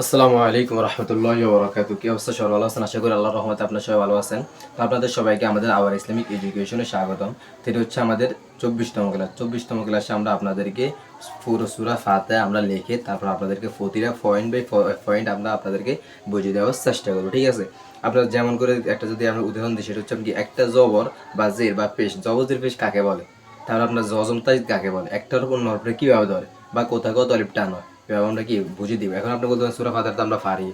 আসসালামু আলাইকুম রহমতুল্লাহি ওয়া বারাকাতুহু। কি অবস্থা? সবাই ভালো আছেন? আশা করি আল্লাহর রহমতে আপনারা সবাই ভালো আছেন। তো আপনাদের সবাইকে আমাদের আওয়ার ইসলামিক এডুকেশনে স্বাগতম। তো এটা হচ্ছে আমাদের 24তম ক্লাস। 24তম ক্লাসে আমরা আপনাদেরকে পুরো সূরা ফাতিহা আমরা লিখে তারপর আপনাদেরকে প্রতিটা পয়েন্ট বাই পয়েন্ট আমরা আপনাদেরকে বুঝিয়ে দেওয়ার চেষ্টা করব, ঠিক আছে? আপনারা যেমন করে একটা যদি আমরা উদাহরণ দিই, সেটা হচ্ছে কি একটা জবর বা জের বা পেশ, জবর জের পেশ কাকে বলে, তাহলে আপনার জজম তাই কাকে বলে, একটার উপর নরপরে কীভাবে ধরে বা কোথাও কোথাও তলিপ টান হয়, এভাবে আমরা কি বুঝিয়ে দিব। এখন আপনি বলতে পারেন সূরা ফাতিহা তো আমরা পারি,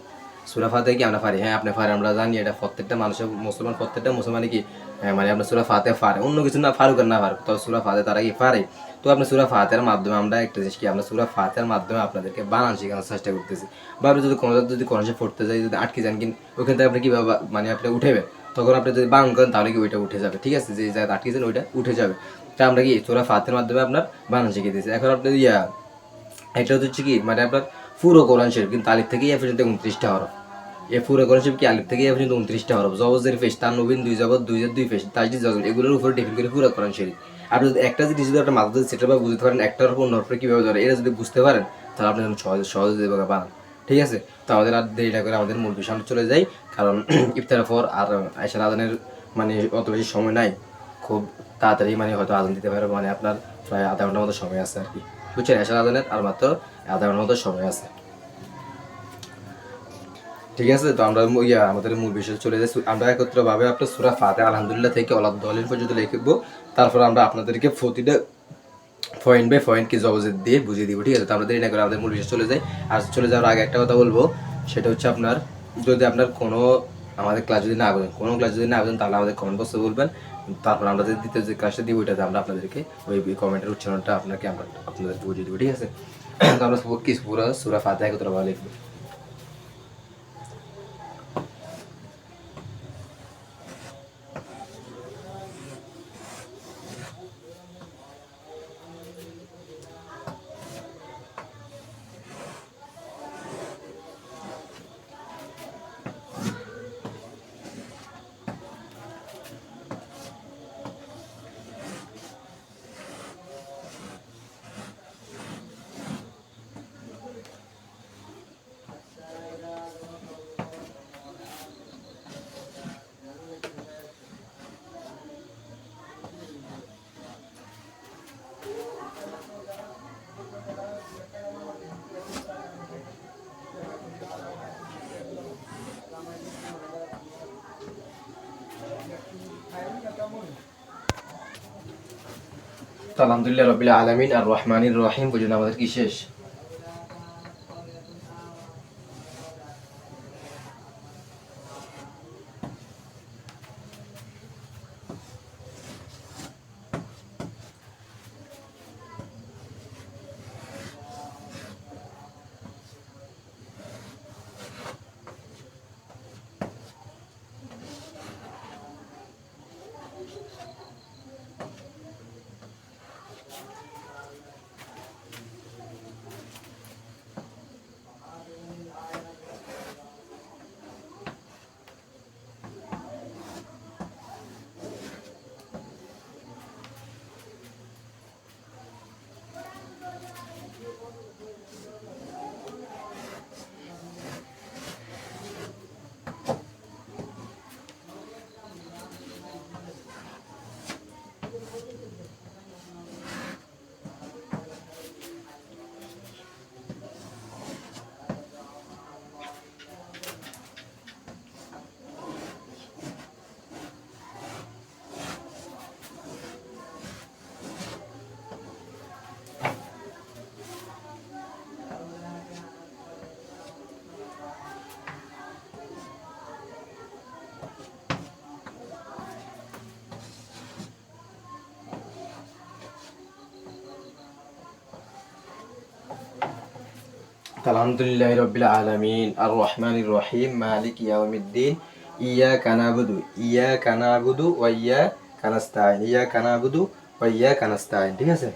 সূরা ফাতিহা কি আমরা পারি? হ্যাঁ আপনি পারেন, আমরা জানি এটা প্রত্যেকটা মানুষের, প্রত্যেকটা মুসলমানই কি মানে আপনার সূরা ফাতিহা পারে, অন্য কিছু না ফারুক আর না পারুক, তবে সূরা ফাতিহা তারা কি পারে। তো আপনি সূরা ফাতিহার মাধ্যমে আমরা একটা জিনিস কি, আমরা সূরা ফাতিহার মাধ্যমে আপনাদেরকে বানান শেখানোর চেষ্টা করতেছি। বা আপনি যদি কোনো পড়তে যাই, যদি আটকে যান কিন ওইখান থেকে আপনি কীভাবে মানে আপনি উঠেবে, তখন আপনি যদি বানান করেন তাহলে কি ওইটা উঠে যাবে, ঠিক আছে? যে জায়গায় আটকে যান ওইটা উঠে যাবে। তা আমরা কি সূরা ফাতিহার মাধ্যমে আপনার বানান শিখিয়ে দিয়েছি। এখন আপনি এটা হচ্ছে কি মানে আপনার পুরো কোরআন শরীফ কিন্তু আলিফ থেকে ইয়া পর্যন্ত 29টা হরফ। এ পুরো কোরআন শরীফ কি আলিফ থেকে ইয়া পর্যন্ত 29টা হরফ, জবজের পেশ, তার নবীন, দুই জবর, দুই জের দুই পেশ, তাজদিদ জজম, এগুলোর উপরে ডিপেন্ড করে পুরো কোরআন শরীফ। আপনি যদি একটা জিনিস যদি একটা মাথাতে সেটা বা বুঝতে পারেন একটার উপর অন্য উপরে কীভাবে ধরে, এটা যদি বুঝতে পারেন তাহলে আপনি সহজে সহজে দেবে বানান, ঠিক আছে? তো আমাদের আর দেরি না করে আমাদের মূল বিষয়ে চলে যাই, কারণ ইফতারের পর আর আয়সার আদানের মানে অত বেশি সময় নাই। খুব তাড়াতাড়ি মানে হয়তো আদান দিতে পারে, মানে আপনার প্রায় আধা ঘন্টার মতো সময় আছে আর কি, বুঝছেন? আয়সার আদানের আর মাত্র আধা ঘন্টার মতো সময় আছে, ঠিক আছে? তো আমরা আমাদের মূল বিষয়ে চলে যাই। আমরা একত্রভাবে আপনার সূরা ফাতিহা আলহামদুলিল্লাহ থেকে ওয়ালাদ দলিল পর্যন্ত লিখবো। তারপর আমরা আপনাদেরকে প্রতিটা পয়েন্ট বাই পয়েন্ট কি জবজেদ দিয়ে বুঝিয়ে দিব, ঠিক আছে? তো আমরা দেরি না করে আমাদের মূল বিষয়ে চলে যাই। আর চলে যাওয়ার আগে একটা কথা বলবো, সেটা হচ্ছে আপনার যদি আপনার কোনো আমাদের ক্লাস যদি না আবেদন, কোনো ক্লাস যদি না আবেদন, তাহলে আমাদের কমেন্ট বক্সে বলবেন। তারপর আমরা যদি দ্বিতীয় যে ক্লাসটা দিব ওইটাতে আমরা আপনাদেরকে ওই কমেন্টের উচ্চারণটা আমরা আপনাদেরকে বুঝিয়ে দেবো, ঠিক আছে? তো আমরা পুরো সূরা ফাতিহা একত্রভাবে লিখবো। তো আলহামদুলিল্লাহ রাব্বিল আলামিন আর রহমানির রহিম পর্যন্ত আমাদের কি শেষ? আলহামদুলিল্লাহি রাব্বিল আলামিন আর রহমানির রহিম মালিক ইয়াউমিদ্দিন ইয়াকা না'বুদু ওয়া ইয়াকা নাস্তাইন ঠিক আছে?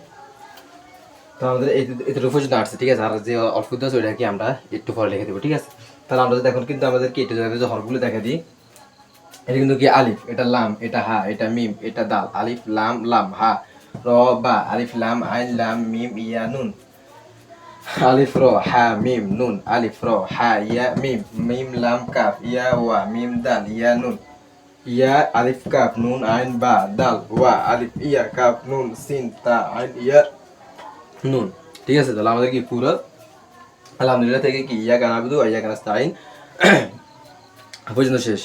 তো আমাদের এতটুকু পর্যন্ত আসছে, ঠিক আছে? আর যে অল্প আছে ওইটা কি আমরা একটু পরে লিখে দেবো, ঠিক আছে? তাহলে আমরা যদি এখন কিন্তু আমাদের কি এটা যে হরফগুলো দেখা দিই, এটা কিন্তু কি আলিফ, এটা লাম, এটা হা, এটা মিম, এটা দাল, আলিফ লাম লাম হা র বা, আলিফ লাম আইন লাম মিম ইয়া নুন, আলিফ র হা মিম নুন, আলিফ র হা ইয়া মিম, মিম লাম কাফ ইয়া ওয়া মিম দাল ইয়া নুন, ইয়া আলিফ কাফ নুন আইন বা দাল ওয়া আলিফ ইয়া কাফ নুন সিন তা আইন ইয়া নুন। ঠিক আছে, তাহলে আমাদের কি পুরো আলহামদুলিল্লাহ থেকে কি ইয়া কান আবুদু ইয়া কান আস্তাইন পর্যন্ত শেষ।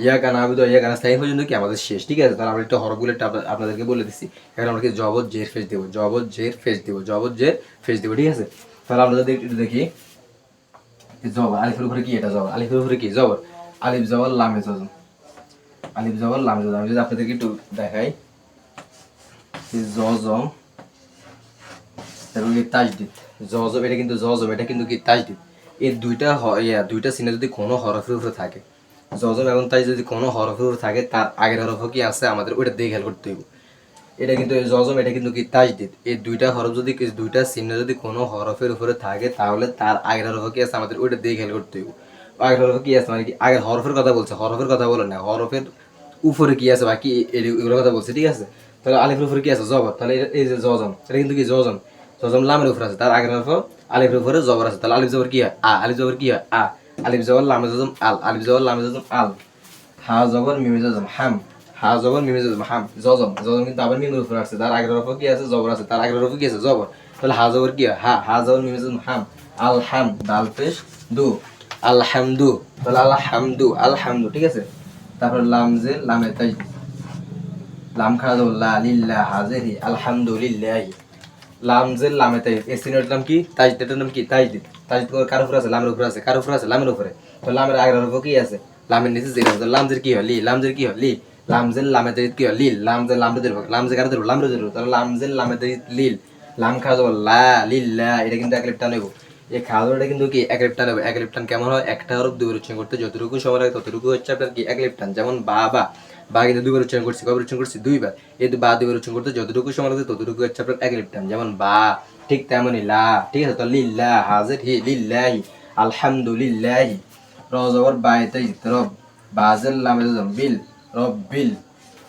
ইয়া কান আবুদু ইয়া কান আস্তাইন পর্যন্ত কি আমাদের শেষ। ঠিক আছে, তাহলে আমরা একটু হরফগুলো আপনাদেরকে বলে দিচ্ছি। এখন আমরা কি জবর জের ফেস দেবো, জবর জের ফেস দেবো, জবর জের ফেস দেবো। ঠিক আছে, তাহলে আমরা যদি একটু দেখি জবর আলিফের উপরে কি, এটা জবর, আলিফের উপরে কি জবর, আলিফ জবর লামে জজম, আলিফ জবর লামে জজম। আমি যদি আপনাদেরকে একটু দেখাই জজম এবং তাজদিদ, জজম এটা কিন্তু জজম, এটা কিন্তু কি তাজদিদ। এই দুইটা চিহ্ন যদি কোনো হরফের উপরে থাকে, জজম এবং তাজ যদি কোনো হরফের উপরে থাকে, তার আগের হরফ কি আছে আমাদের ওইটা দিয়ে খেয়াল করতে হইব। এটা কিন্তু জজম, এটা কিন্তু কি তাজদিদ। এই দুইটা হরফ যদি, দুইটা চিহ্ন যদি কোনো হরফের উপরে থাকে, তাহলে তার আগের হরফ কি আছে আমাদের ওইটা দিয়ে খেয়াল করতে হইব। আগের হরফ কি আছে মানে কি আগের হরফের কথা বলছে, হরফের কথা বলে না, হরফের উপরে কি আছে বাকি এগুলোর কথা বলছে। ঠিক আছে, তাহলে আলিফের উপরে কি আছে জবর, তাহলে এই যে জজম, এটা কিন্তু কি জজম, জজম লামের উপরে আছে, তার আগের হরফ আলিফের উপরে জবর আছে, তাহলে আলিফ জবর কি হয় আ, আলিফ জবর কি হয় আ, আলিফ জবর লামে জজম আল, আলিফ জবর লামে জজম আল, হা জবর মিমে জজম হাম, হা জবর মিমে জজম হাম, জজম, জজম কিন্তু আবার মিমের উপরে আছে, তার আগের হরফ কি আছে জবর আছে, তার আগের হরফ কি আছে জবর, তাহলে হা জবর কি হয় হা, হা জবর মিমে জজম হাম, আল হাম দাল পেশ দু, আলহামদু, তাহলে আলহামদু, আলহামদু। ঠিক আছে, তারপর লাম জে লামে তাই, লাম খাড়া দেবো লা লিল্লাহ হাজেরি আলহামদুলিল্লাহি, লাম জে লামে তাই, এই সিনের নাম কি তাজদিদের নাম কি তাজদিদ, তাজদিদ কার উপরে আছে লামের উপরে আছে, কার উপরে আছে লামের উপরে, তো লামের আগের হরফ কি আছে লামের নিচে যে আছে, লাম জের কি হয় লি, লাম জের কি হয় লি, লাম জের লামে তাই কি হয় লিল, লাম জের লামে দেব, লাম জে কার দেব লামে দেব, তাহলে লাম জের লামে তাই লিল, লাম খাড়া দেবো লা লিল্লাহ, এটা কিন্তু এক লিপটা নেব, এই খাওয়াটা কিন্তু কি এক লিপটান নেব। এক লিপটান কেমন হয়, একটা হরফ দুইবার উচ্চারণ করতে যতটুকু সময় লাগে ততটুকু হচ্ছে আপনার কি এক লিপটান। যেমন বা বা, বা কিন্তু দুইবার উচ্চারণ করছি, কবার উচ্চারণ করছি দুইবার, এই বা দুইবার উচ্চারণ করতে যতটুকু সময় লাগে ততটুকু হচ্ছে আপনার এক লিপটান, যেমন বা, ঠিক তেমনই লা। ঠিক আছে, তো লিল্লাহ হাজির হি লিল্লাহি আলহামদুলিল্লাহি, রজবর বাইতে রব, বাজেল লামে বিল, রব বিল,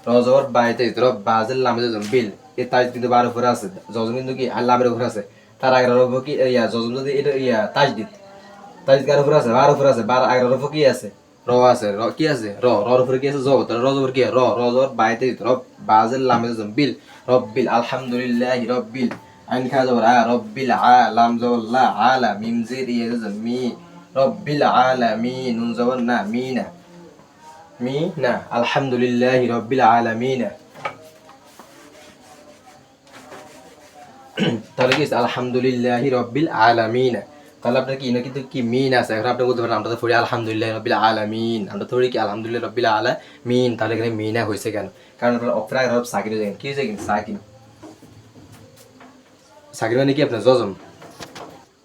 রজবর বাইতে রব, বাজেল লামে বিল, এই তাজ কিন্তু বার উপরে আছে, জজম কিন্তু কি লামের উপরে আছে, তার আগের হরফ কি ইয়া জজম যদি এটা ইয়া তাজদিদ, তাজদিদ কার উপরে আছে বার উপরে আছে, বার আগের হরফ কি আছে র আছে, র কি আছে র, রর উপরে কি আছে জবর, তাহলে র জবর কি র, র জবর বাইতে রব, বাজেল লামে বিল, রব্বিল আলহামদুলিল্লাহি রব্বিল, আইন খা জবর আ, রব্বিল আ, লাম জবর লা, আলা মিম জির ইয়া জবর মি, রব্বিল আলামিন, নুন জবর না মিনা, মিনা আলহামদুলিল্লাহি রব্বিল আলামিন। তাহলে কি আলহামদুলিল্লাহি রব্বিল আলামিন, তাহলে আপনার কি না কিন্তু কি মিন আছে, এখন আপনি বলতে পারেন আমরা তো পড়ি আলহামদুলিল্লাহ রব্বিল আলামিন, আমরা তো পড়ি কি আলহামদুলিল্লাহ রব্বিল আলামিন, তাহলে এখানে মিনা হয়েছে কেন, কারণ আপনার অপরা হরফ সাকিন হয়ে কি হয়েছে কিন্তু সাকিন, সাকিন মানে কি আপনার জজম,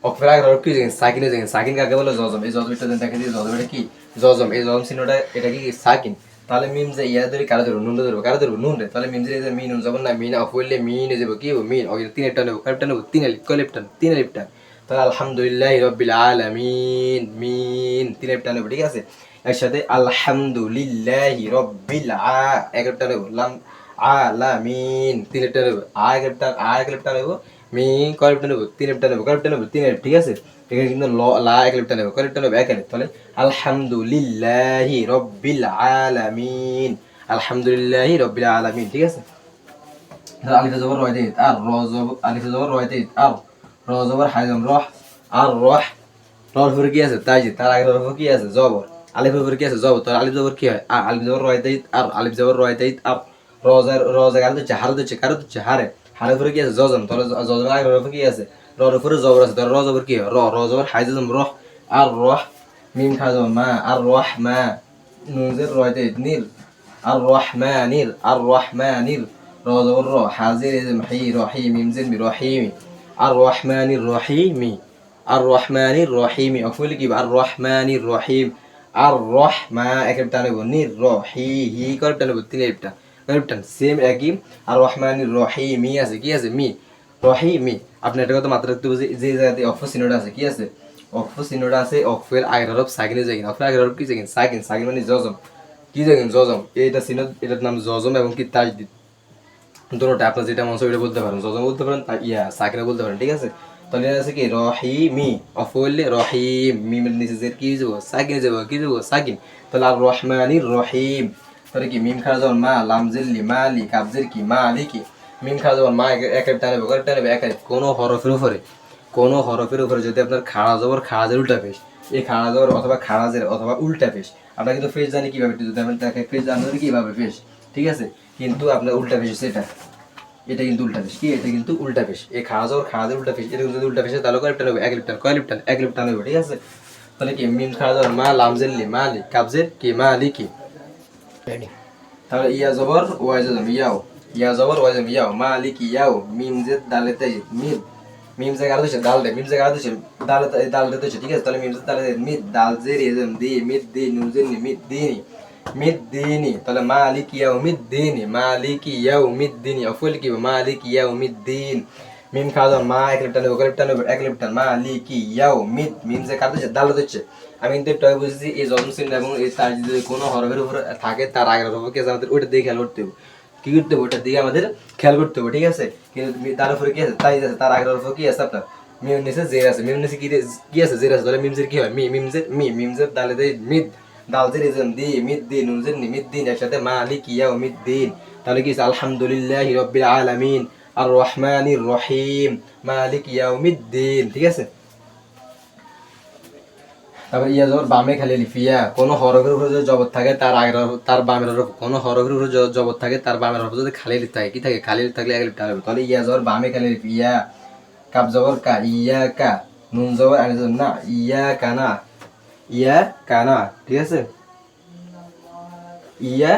অপরা হরফ কি হয়েছে সাকিন হয়ে যায়, সাকিন কাকে বলে জজম, এই জজমটা দেখে দিই জজম এটা কি জজম, এই জজম চিহ্নটা এটা কি সাকিন, তাহলে মিম যে ইয়া ধরে কারো ধরবো নুন ধরবো, কারো ধরবো নুন রে, তাহলে মিম যে মিন নুন যাবো না মিন অফ হইলে মিন হয়ে যাবো কি মিন, ওই তিন একটা নেবো কয়েকটা নেবো তিন আলিফ কয়েকটা তিন আলিফটা, তাহলে আলহামদুলিল্লাহ রব্বিল আলামিন মিন তিন আলিফটা নেবো। ঠিক আছে, একসাথে আলহামদুলিল্লাহ রব্বিল আ একটা নেবো, লাম আলামিন তিন আলিফটা নেবো, এক আলিফটা নেবো, মিন কয়েকটা নেবো তিন আলিফটা নেবো, কয়েকটা নেবো তিন আলিফ। ঠিক আছে, এখানে কিন্তু লা এক আলিফটা নেবো, কয়েকটা নেবো এক আলিফ, তাহলে আলহামদুলিল্লাহি রব্বিল আলামিন, আলহামদুলিল্লাহি রব্বিল আলামিন। ঠিক আছে, আলিফে জবর রয় দেই আর র জবর, আলিফে জবর রয় দেই আর র জবর হাইজম রহ, আর রহ, রর উপরে কি আছে তাই, তার আগের হরফ কি আছে জবর, আলিফের উপরে কি আছে জবর, তার আলিফ জবর কি হয় আলিফ জবর রয় দেই আর, আলিফ জবর রয় দেই আর, রজা গাল দিচ্ছে হারে দিচ্ছে কারো দিচ্ছে হারে, হারের উপরে কি আছে জজম, তাহলে জজমের আগের হরফ কি আছে রর উপরে জবর আছে, তাহলে র জবর কি হয় র জবর হাইজম রহ, আর রহ মিম খা জবর মা, আর রহ মা, নুন জের রয় দেই নীল, আর রহমানির, আর রহমানির, র জবর র হাজির হি রহি মিম জের মি রহিমি, আর রহমানির রহিমি, আর রহমানির রহিমি অফুলি কি আর রহমানির রহিম, আর রহমা একের টানব নির রহি হি করে টানব তিন একটা টান সেম একই, আর রহমানির রহিমি আছে কি আছে মি রহিমি। আপনি এটা কথা মাত্রা রাখতে বুঝি যে জায়গাতে অক্ষ চিহ্নটা আছে কি আছে অক্ষ চিহ্নটা আছে, অক্ষের আগের হরফ সাকিনে যায় কিনা, অক্ষের আগের হরফ কি যায় সাকিন, সাকিন মানে জজম, কি দেখেন জজম, এটা চিহ্ন এটার নাম জজম এবং কি তাজদিদ, দুটোটা আপনার যেটা মন চায় ওটা বলতে পারেন, জজম বলতে পারেন ইয়া সাকিনা বলতে পারেন। ঠিক আছে, তাহলে আছে কি রহিমি অফুল্লে রহিম মিমের নিচে যে কি যাব সাকিন যাব কি যাব সাকিন তাহলে আর রহমানির রহিম তাহলে কি মিম খাওয়া যাওয়ার মা লামজিল্লি মালি কাবজের কি মালিকি মিম খাওয়া যাওয়ার মা এক টানবে করে টানবে এক কোনো হরফের উপরে যদি আপনার খাড়া জবর খাড়াজের উল্টা পেশ এই খাড়া জবর অথবা খাড়াজের অথবা উল্টা পেশ আমরা কিন্তু ফেস জানি কিভাবে যদি আমরা তাকে ফেস জানি কিভাবে পেশ ঠিক আছে কিন্তু আপনার উল্টা পেশ সেটা এটা কিন্তু উল্টা পেশ কি এটা কিন্তু উল্টা পেশ এই খাড়া জবর খাড়াজের উল্টা পেশ এটা যদি উল্টা পেশে তাহলে কয় লিপটান হবে এক লিপটান হবে ঠিক আছে তাহলে কি মিম খাড়া জবর মা লামজেল্লি মালি কাবজের কি মালিকি তাহলে ইয়া জবর ওয়াই জবর ইয়াও ইয়া জবর ওয়াই জবর ইয়াও মালিকি ইয়াও মিম জেদ দালেতে মিম মিম জায়গা আলাদা দাল দে মিম জায়গা আলাদা দাল দে ঠিক আছে তাহলে মিম জেদ দালে মিদ দাল জের ইজম দি মিদ দি নুন জের নি মিদ দিনি তাহলে মালিকি মালিকি ইয়াউমিদ্দিন অফুল কি মালিকি ইয়াউমিদ্দিন মিম খাওয়া মা এক লিপটান মালিকি মিম যে কাটছে দাল হচ্ছে আমি কিন্তু একটু বুঝেছি এই জন্ম চিহ্ন এবং এই তার যদি কোনো হরফের উপর থাকে তার আগের হরফকে আমাদের ওইটা দিয়ে খেয়াল করতে হবে কি করতে হবে ওটার দিকে আমাদের খেয়াল করতে হবে ঠিক আছে কিন্তু তার উপরে কি আছে তাই আছে তার আগের হরফ কি আছে আপনার মিম নিচে জের আছে মিম নিচে কি আছে জের আছে তাহলে মিম জের কি হয় মিম জের দালে দেয় মিদ দাল জের ইজম দি মিদ দি নুন জের নি মিদ দিন একসাথে মালিকি ইয়াউমিদ্দিন তাহলে কি আলহামদুলিল্লাহি রাব্বিল আলামিন আর রহমানির রহিম মালিক ইয়াউমিদ্দিন ঠিক আছে তারপর ইয়া জবর বামে খালি লিফিয়া কোন হরফের উপরে যদি জবর থাকে তার আগের তার বামের হরফ কোন হরফের উপরে জবর থাকে তার বামের হরফ যদি খালি লিফ থাকে কি থাকে খালি লিফ থাকলে এক লিফ হবে তাহলে ইয়া জবর বামে খালি লিফিয়া কাব জবর কা ইয়া কা নুন জবর আনি জবর না ইয়া কানা ঠিক আছে ইয়া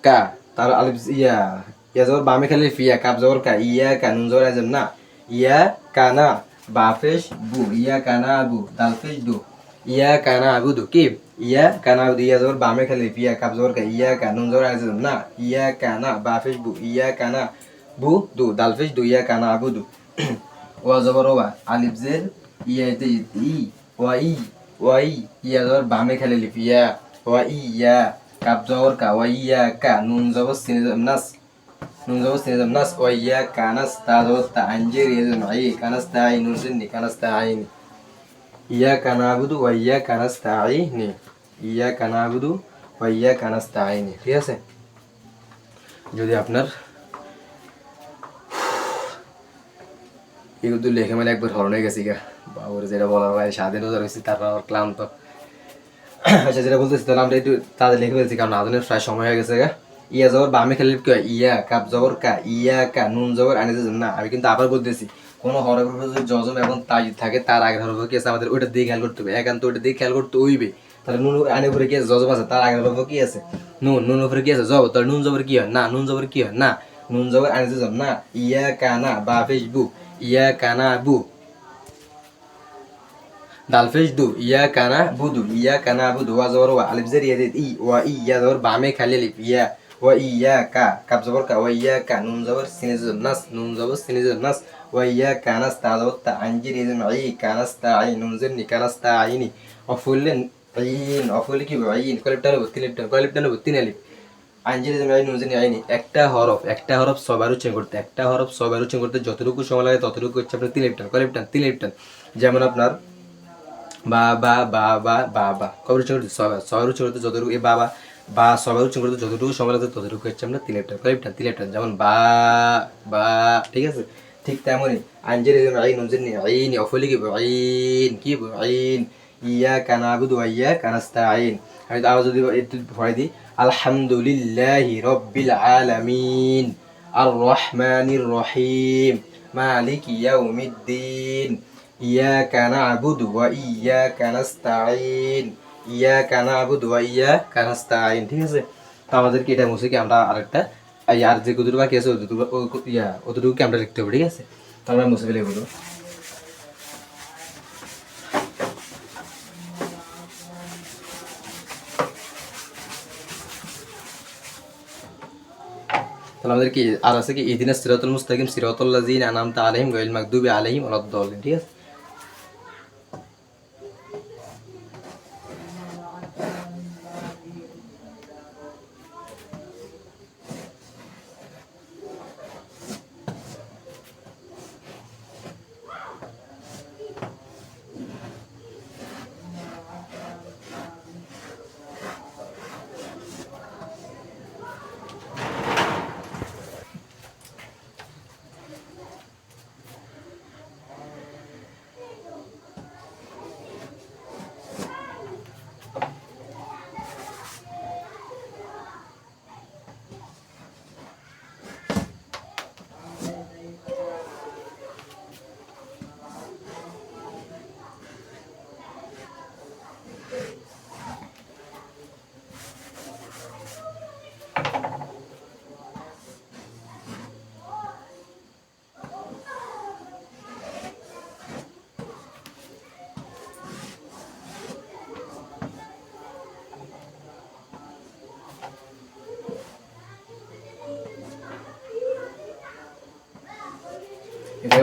কা তার আলিফ ইয়া জবর বামে খালি ফিয়া কাব জবর কা ইয়া কা নুন জবর আনি না ইয়া কানা বাফেশ বু ইয়া কানা আবু দালফেশ দু ইয়া কানা আবুদু কি ইয়া কানা আবুদু ইয়া জবর বামে খালি ফিয়া কাব জবর কা ইয়া কা নুন জবর আনি না ইয়া কানা বাফেশ বু ইয়া কানা বু দু দালফেশ দু ইয়া কানা আবুদু ওয়া জবর ওয়া আলিফ জের ইয়াতে ই ওয়াই ইয়া জবর বামে খালি লিফিয়া ওয়া ইয়া কাব জবর কা ওয়া ইয়া কা নুন জবর সিনে নাস ওয়া ইয়া কানাস তা জবর তা আনজের ইয়াজম আই কানাস তা আই নুন সিন কানাস তা আইনি ইয়া কানাবুদু ওয়া ইয়া কানাস তা আইনি ইয়া কানাবুদু ওয়া ইয়া কানাস তা আইনি ঠিক আছে যদি আপনার এগুলো লেখে মানে একবার হরণ হয়ে গেছি গা বাবুর যেটা বলার ভাই স্বাধীন হয়েছি তারপর আমার ক্লান্ত আচ্ছা যেটা বলতেছি তাহলে আমরা একটু তাদের লিখে ফেলছি কারণ আধুনিক প্রায় সময় হয়ে গেছে গা ইয়া জবর বামে খেলে কি হয় ইয়া কাপ জবর কা ইয়া কা নুন জবর আনি না আমি কিন্তু আবার বলতেছি কোনো হরফের যদি জজম এবং তাজিদ থাকে তার আগের হরফ কি আছে আমাদের ওইটা দিয়ে খেয়াল করতে হবে একান্ত ওইটা দিয়ে খেয়াল করতে হইবে তাহলে নুন আনি উপরে কি আছে জজম আছে তার আগের হরফ কি আছে নুন উপরে কি আছে জবর তাহলে নুন জবর কি হয় না নুন জবর কি হয় না নুন জবর আনি না ইয়া কানা বা ফেসবুক ইয়া কানা বু দালফেশ দু ইয়া কানা বুদু ওয়া জবর ওয়া আলিফ জের ইয়াদিদ ই ওয়া ইয়া জবর বামে খালি লিফ ইয়া ওয়া ইয়া কা কাব জবর কা ওয়া ইয়া কা নুন জবর সিনে নাস ওয়া ইয়া কানাস তা জবর তা আনজির ইজম আই কানাস তা আই নুন জের নি কানাস তা আইনি অফুললেন অফুল কি আইন কলিপটা নব তিন আলিফ আনজির ইজম আই নুন জের নি আইনি একটা হরফ সবার উচ্চারণ করতে যতটুকু সময় লাগে ততটুকু হচ্ছে আপনার তিন লিপটান যেমন আপনার বা কবে উচ্চারণ করতে সবার উচ্চারণ করতে যতটুকু এই বা সবার উচ্চারণ করতে যতটুকু সময় লাগবে ততটুকু হচ্ছে আমরা তিলেপটান যেমন বা ঠিক আছে ঠিক তেমনই আনজের আইন নুনজের আইন অফলি কি আইন ইয়া কানাবুদু ওয়া ইয়া কানাস্তাইন আমি আবার যদি একটু ভয় দিই আলহামদুলিল্লাহি রাব্বিল আলামিন আর রহমানির রহিম মালিকি ইয়াউমিদ্দিন ইয়াকা না'বুদু ওয়া ইয়াকা নাস্তাঈন ঠিক আছে তো আমাদেরকে এটা মুছে কি আমরা আরেকটা আর যে কতটুকু বাকি আছে অতটুকু কি আমরা লিখতে হবে ঠিক আছে তো আমরা মুছে ফেলে বলবো তাহলে আমাদের কি আর আছে কি ইহদিনাস সিরাতাল মুস্তাকিম সিরাতাল লাযিনা আনআমতা আলাইহিম গায়রিল মাগদুবি আলাইহিম ওয়ালাদ-দাল্লিন ঠিক আছে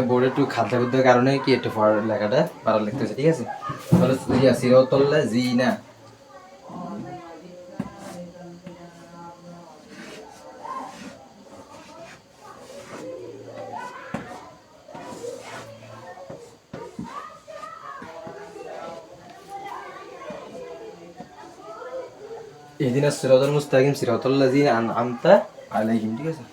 বোর্ডে একটু খাদ্য খুদ্দের কারণে কি একটু লেখাটা বাড়া লিখতেছে, ঠিক আছে? তাহলে সিরাতাল্লাহ জি না, ইহদিনাস সিরাতাল মুস্তাকিম সিরাতাল্লাযিনা আনআমতা আলাইহিম, ঠিক আছে?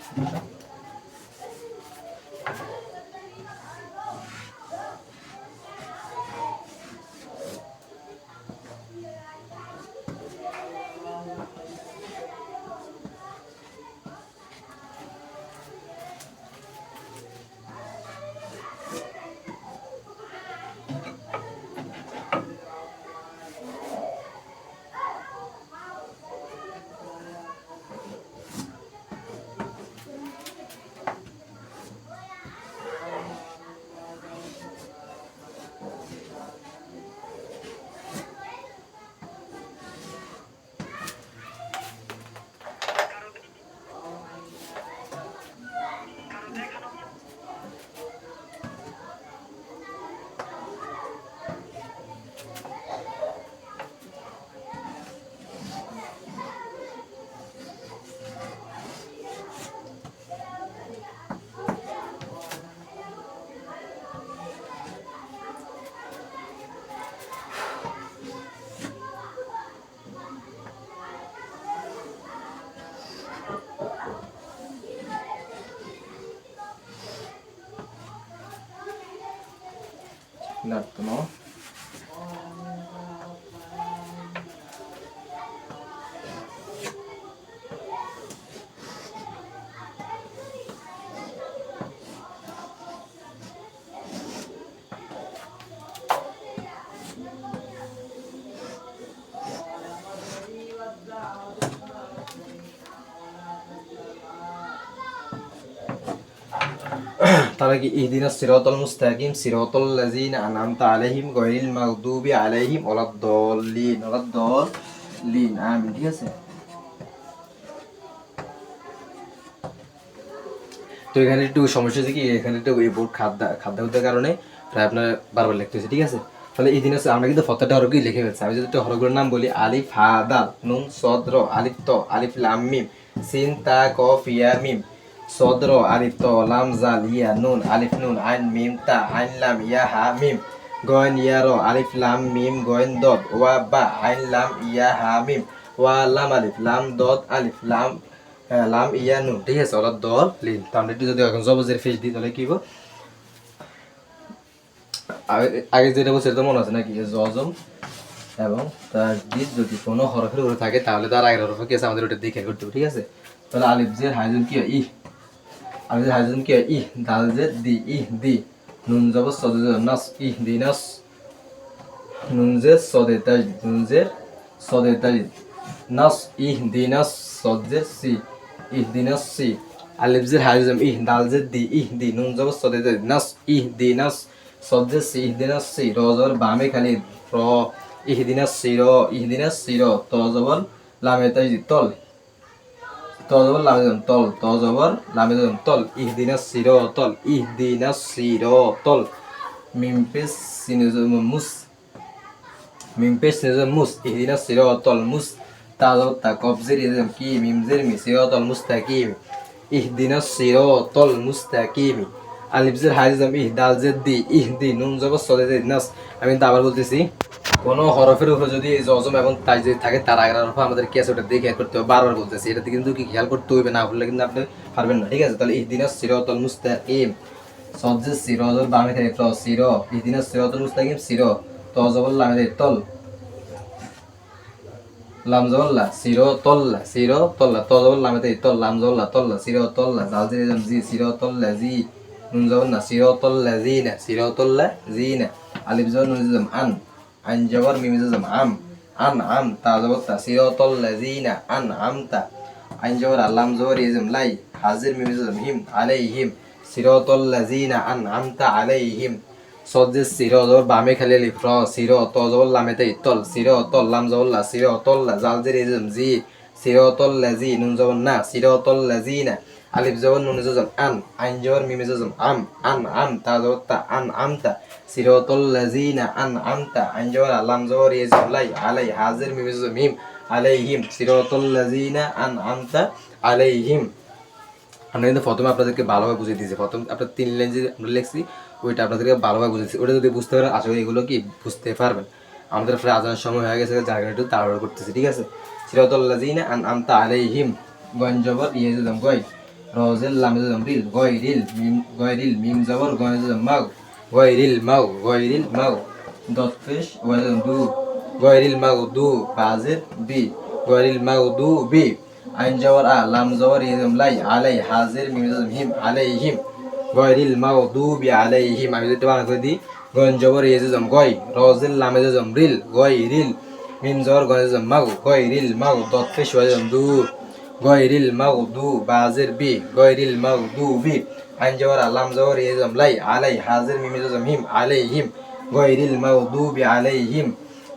লাগতো তাহলে কি ইহদিনাস সিরাতাল মুস্তাকিম সিরাতাল্লাযিনা আনআমতা আলাইহিম গায়রিল মাগদুবি আলাইহিম ওয়ালাদ-দাল্লিন আমিন, ঠিক আছে? তো এখানে একটু সমস্যা হচ্ছে কি, এখানে একটু এই বোর্ড খাদ্যের কারণে প্রায় আপনার বারবার লিখতে হচ্ছে, ঠিক আছে? তাহলে ইহদিনাস আমরা কিন্তু প্রত্যেকটা হরফই লিখে ফেলছি। আমি যদি একটু হরফগুলোর নাম বলি, আলিফ হা দাল নুন সদ র, আলিফ ত আলিফ লাম মিম সিন তা কফ ইয়া মিম, সদ র আলিফ ত লাম জাল ইয়া নুন আলিফ নুন আইন মিম তা আইন লাম ইয়া হা মিম, গয়ন ইয়া র আলিফ লাম মিম গয়ন দদ ওয়া বা আইন লাম ইয়া হা মিম, ওয়া লাম আলিফ লাম দদ আলিফ লাম লাম ইয়া নুন, ঠিক আছে? ওরা দল লিন। তাহলে একটু যদি এখন জবজের ফেস দিই তাহলে কি হবো? আগে যেটা বলছে সেটা মনে আছে নাকি? জজম এবং তার দিক যদি কোনো হরফের উপরে থাকে তাহলে তার আগের হরফে কেসে আমাদের ওটা দেখে করতে হবে, ঠিক আছে? তাহলে আলিফ জের হাইজুন কি হয়? আলিফ জের হাইজুন কি হয়? দাল জের দি নুন জবর সদে নাস দি নাস, নুন জের সদে তাজদিদ নাস দি নাস সদ জের সি ইহদিনাস সি, আলিফ জের হাইজুম দাল জের দি নুন জবর সদে তাজদিদ নাস ইহদিনাস সদ জের সি ইহদিনাস সি, র জবর বামে খালি র ইহদিনাস সির, ত জবর লামে তাজদিদ তল, ত জবর লামে তল, ত জবর লামে তল, ইহদিনাস সিরাতাল, মিম পেশ মুস ইহদিনাস সিরাতাল মুস, তা জবর তা কফ জের কি মিম জের মি সিরাতাল মুস্তাকিম ইহদিনাস সিরাতাল মুস্তাকিম, আলিফ জের হাইজাম দাল জের দি নুন জবর সদে নাস। আমি আবার বলতেছি, কোনো হরফের উপরে যদি জজম এবং তাই যদি থাকে তার আগের হরফ আমাদের কেস ওটা দেখে করতে হবে, বারবার বলতেছি। এটাতে কিন্তু কি খেয়াল করতে হবে, না বললে কিন্তু আপনি পারবেন না, ঠিক আছে? তাহলে ইহদিনাস সিরাতাল মুস্তাকিম, সদ জের সি, র জবর বামে থাকে ত সির, ইহদিনাস সিরাতাল মুস্তাকিম সির, ত জবর লামে থাকে তল, লাম জবর লা সিরাতাল্লাহ ত জবর লামে থাকে তল, লাম জবর লা তল্লা সিরাতাল্লাহ, জাল জের জি সিরাতাল্লাযি, নুন জবর না সিরাতাল্লাযিনা, আলিফ জবর নুন জবর আন জবর মিম জবর আম তা জবর তা সিরাতাল্লাযিনা আনআমতা, আইন জবর লাম জবর ইজম লাই হাজির মিম জবর হিম আলাইহিম সিরাতাল্লাযিনা আনআমতা আলাইহিম, সদ জের সি, র জবর বামে খালি আলিফ র সির, ত জবর লামে তাই তল সিরাতাল, লাম জবর লা সিরাতাল্লাহ, জাল জের ইজম জি সিরাতাল্লাযি, নুন জবর না সিরাতাল্লাযিনা, আলিফ জবর নুন জজম আন, আইন জবর মিমে জজম আম, আন তা জবর তা আন আমতা, সিরাতাল লাযিনা আন আমতা, আইন জবর লাম জবর ইয়া জবর লাই, আলাই হাজির মিমে জজম মিম, আলাইহিম, সিরাতাল লাযিনা আন আমতা আলাইহিম। আমরা কিন্তু প্রথমে আপনাদেরকে ভালোভাবে বুঝিয়ে দিয়েছি, প্রথম আপনার 3 লাইন যে আমরা লিখছি ওইটা আপনাদেরকে ভালোভাবে বুঝিয়েছি, ওটা যদি বুঝতে পারেন আশা করি এগুলো কি বুঝতে পারবেন। আমাদের প্রায় আজানের সময় হয়ে গেছে, যার কারণে একটু তাড়াহুড়ো করতেছি, ঠিক আছে। সিরাতাল লাযিনা আনআমতা আলাইহিম, গন জবর ইয়া জবর গয়, রজেল লাম জবর রিল, গয়রিল মিম জবর গয় জবর মাগ, গয়রিল মাগ, দত পেশ ওয়া জবর দু, গয়রিল মাগদু বাজির বি, গয়রিল মাগদু বি, আইন জবর আ লাম জবর ইয়া জবর লাই, আলাই হাজির মিম জবর হিম, আলাইহিম, গয়রিল মাগদুবি আলাইহিম। আমি যদি বাংলা করে দিই, গন জবর ইয়া জবর গয়, রজেল লাম জবর রিল, গয়রিল মিম জবর গয় জবর মাগ, গয়রিল মাগ, দত পেশ ওয়া জবর দু, গয়রিল মাগদু বাজির বি, গয়রিল মাগদুবি, আইন জবর আ লাম জবর ইয়া জবর লাই, আলাই হাজির মিম জবর হিম, আলাইহিম, গয়রিল মাগদুবি আলাইহিম।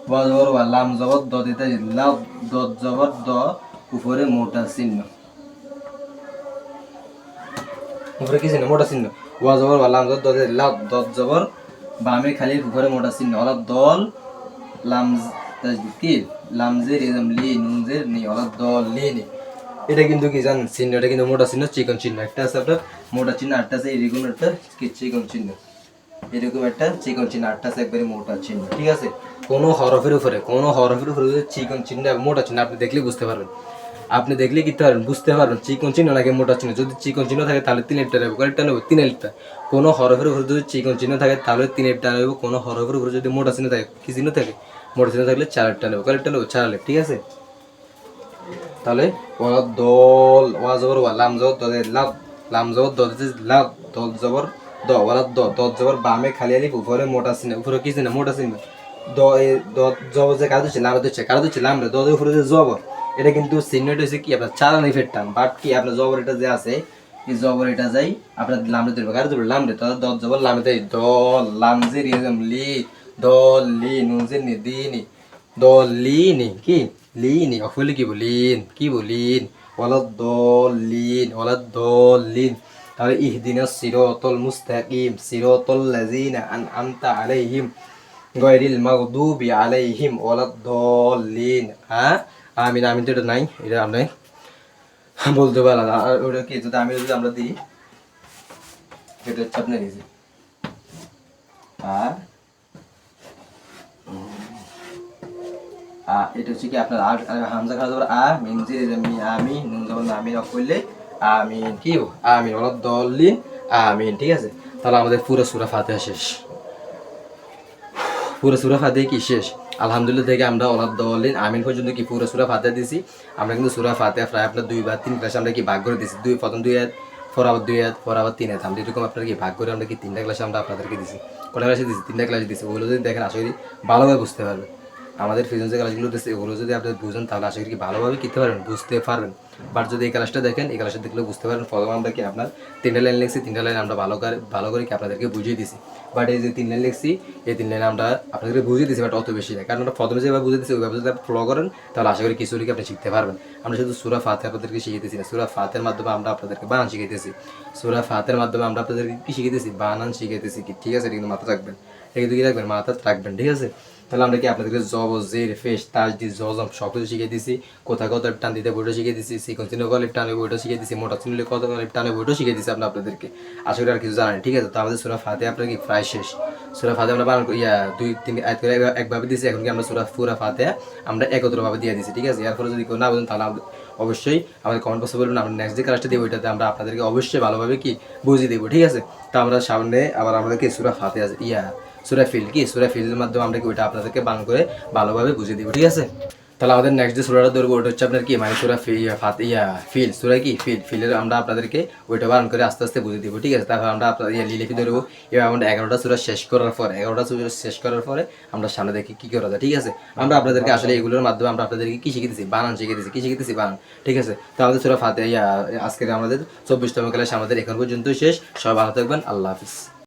ওয়া জবর ওয়া লাম জবর দ দিতে লাম, দত জবর দ উপরে মোটা চিহ্ন, উপরে কি চিহ্ন? মোটা চিহ্ন। ওয়া জবর ওয়া লাম জবর দ দিতে লাম, দত জবর বামে খালি উপরে মোটা চিহ্ন, ওলা দল লাম তাজদিদ কি লামজের ইজম লি নুনজের নি, ওলা দল লি নি। এটা কিন্তু কি জানেন চিহ্ন, এটা কিন্তু মোটা চিহ্ন, চিকন চিহ্ন। একটা আছে আপনার মোটা চিহ্ন, আটটা আছে এরকম একটা চিকন চিহ্ন, এরকম একটা চিকন চিহ্ন, আটটা আছে একবারে মোটা চিহ্ন, ঠিক আছে। কোনো হরফের উপরে যদি চিকন চিহ্ন এবং মোটা চিহ্ন আপনি দেখলে বুঝতে পারবেন, আপনি দেখলে কি পারবেন বুঝতে পারবেন চিকন চিহ্ন নাকি মোটা চিহ্ন। যদি চিকন চিহ্ন থাকে তাহলে 3 লিটার নেব, কয়েকটা নেব 3 লিটার। কোনো হরফের উপরে যদি চিকন চিহ্ন থাকে তাহলে 3 লিটার নেব, কোনো হরফের উপরে যদি মোটা চিহ্ন থাকে, কি চিহ্ন থাকে? মোটা চিহ্ন থাকলে 4 লিটার নেব, কয়েকটা নেব 4 লিটার, ঠিক আছে। তাহলে ওয়া দল, ওয়া জবর ওয়া লাম জবর দতে লাম, লাম জবর দতে লাম, দল জবর দ, ওয়ালা দ, দত জবর বামে খালি আলিফ উপরে মোটা চিহ্ন, উপরে কি চিহ্ন? মোটা চিহ্ন। দ দত জবর যে কাজ হচ্ছে লাম হচ্ছে, কাজ হচ্ছে লাম রে, দতের উপরে যে জবর, এটা কিন্তু চিহ্নটা হচ্ছে কি আপনার চালান ইফেক্ট টান, বাট কি আপনার জবর এটা যে আছে এই জবর এটা যাই আপনার লামরে ধরবে, কাজ ধরবে লাম রে, তাহলে দত জবর লামে দেয় দল, লাম যে রিজম লি, দল লি নুন যে নি দিনি, দল লি নি কি লিনি, অফলে কি বলিন, কি বলিন, ওয়ালা দলিন, ওয়ালা দলিন। তাহলে ইহদিনাস সিরাতাল মুস্তাকিম, সিরাতাল লাযিনা আনআমতা আলাইহিম, গায়রিল মাগদুবি আলাইহিম ওয়ালাদ দলিন। হ্যাঁ আমিন, আমিন তো এটা নাই, এটা আমরা বলতে পারলাম। আর ওটা কি যদি আমি যদি আমরা দিই, এটা হচ্ছে আপনার এই যে এটা হচ্ছে কি আপনার হামজা খাওয়া যাবে আ মিম জি মি, আমি নুন যখন আমিন অফ করলে আমিন, কি আমিন ওয়ালাদ দলিন আমিন, ঠিক আছে। তাহলে আমাদের পুরো সূরা ফাতিহা শেষ, পুরো সূরা ফাতিহা কি শেষ। আলহামদুলিল্লাহ থেকে আমরা ওয়ালাদ দলিন আমিন পর্যন্ত কি পুরো সূরা ফাতিহা দিছি। আমরা কিন্তু সূরা ফাতিহা প্রায় আপনার 2 বা 3 ক্লাসে আমরা কি ভাগ করে দিছি, প্রথম 2 আয়াত, পর আবার 2 আয়াত, পর আবার 3 আয়াত, আমরা এরকম আপনার কি ভাগ করে আমরা কি 3টা ক্লাসে আমরা আপনাদেরকে দিছি। কটা ক্লাসে দিছি? 3টা ক্লাসে দিছি। ওগুলো যদি দেখেন আশা করি ভালোভাবে বুঝতে পারবেন। আমাদের ফিজিক্স যে ক্লাসগুলো দিচ্ছে ওগুলো যদি আপনি বুঝেন তাহলে আশা করি ভালোভাবে কিনতে পারবেন, বুঝতে পারবেন। বাট যদি এই ক্লাসটা দেখেন, এই ক্লাসটা দেখলে বুঝতে পারবেন। প্রথমে আমরা কি আপনার 3টা লাইন লিখছি, 3টা লাইন আমরা ভালো করে কি আপনাদেরকে বুঝিয়ে দিছি। বাট এই যে 3 লাইন লিখছি, এই 3 লাইন আমরা আপনাদেরকে বুঝিয়ে দিছি, বাট অত বেশি না। কারণ আমরা প্রথমে যেভাবে বুঝিয়ে দিচ্ছি ওইভাবে যদি আপনি ফলো করেন তাহলে আশা করি কিছু লিখে আপনি শিখতে পারবেন। আমরা শুধু সূরা ফাতিহা আপনাদেরকে শিখিয়েছি না, সূরা ফাতিহার মাধ্যমে আমরা আপনাদেরকে বানান শিখাইতেছি। সূরা ফাতিহার মাধ্যমে আমরা আপনাদেরকে কি শিখাইতেছি? বানান শিখাইতেছি, কি ঠিক আছে? এটা কিন্তু মাথায় রাখবেন, এটা কিন্তু কি রাখবেন? মাথায় রাখবেন, ঠিক আছে। তাহলে আমরা কি আপনাদেরকে জব জের ফেস তাজদিদ জজম সব কিছু শিখিয়ে দিছি। কোথায় কত টান দিতে বইটা শিখিয়ে দিছি, সিকোয়েন্স চিহ্ন কলে টানে বইটা শিখিয়ে দিছি, মোটা চিহ্ন কত টানে বইটা শিখিয়ে দিছি আপনাদেরকে। আশা করি আর কিছু জানেন, ঠিক আছে। তো আমাদের সূরা ফাতিহা আপনার কি প্রায় শেষ। সূরা ফাতিহা আমরা বানান 2-3 আয়াত করে একভাবে দিছি। এখন কি আমরা পুরা ফাতিহা আমরা একত্রভাবে দিয়ে দিছি, ঠিক আছে। এরপরে যদি কেউ না বুঝেন তাহলে অবশ্যই আমাদের কমেন্ট বক্সে বলবেন, আমরা নেক্সট যে ক্লাসটা দেবো ওইটাতে আমরা আপনাদেরকে অবশ্যই ভালোভাবে কি বুঝিয়ে দেবো, ঠিক আছে। তো আমরা সামনে আবার আমাদেরকে সূরা ফাতিহা সূরা ফিলের মাধ্যমে আমরা কি ওইটা আপনাদেরকে বানান করে ভালোভাবে বুঝিয়ে দিব, ঠিক আছে। তাহলে আমাদের নেক্সট যে সূরাটা ধরবো ওটা হচ্ছে আপনার কি মানে সূরা সূরা কি ফিলের আমরা আপনাদেরকে ওইটা বানান করে আস্তে আস্তে বুঝিয়ে দিব, ঠিক আছে। তারপর আমরা আপনাদের লিলিফি ধরবো। এবার আমরা 11টা সূরা শেষ করার পরে আমরা সামনে দেখি কি করা যায়, ঠিক আছে। আমরা আপনাদেরকে আসলে এগুলোর মাধ্যমে আমরা আপনাদেরকে কি শিখিয়েছি? বানান শিখিয়েছি, বানান, ঠিক আছে। তো আমাদের সূরা ফাতিহা আজকের আমাদের 24তম ক্লাস আমাদের এখন পর্যন্ত শেষ। সবাই ভালো থাকবেন, আল্লাহ হাফিজ।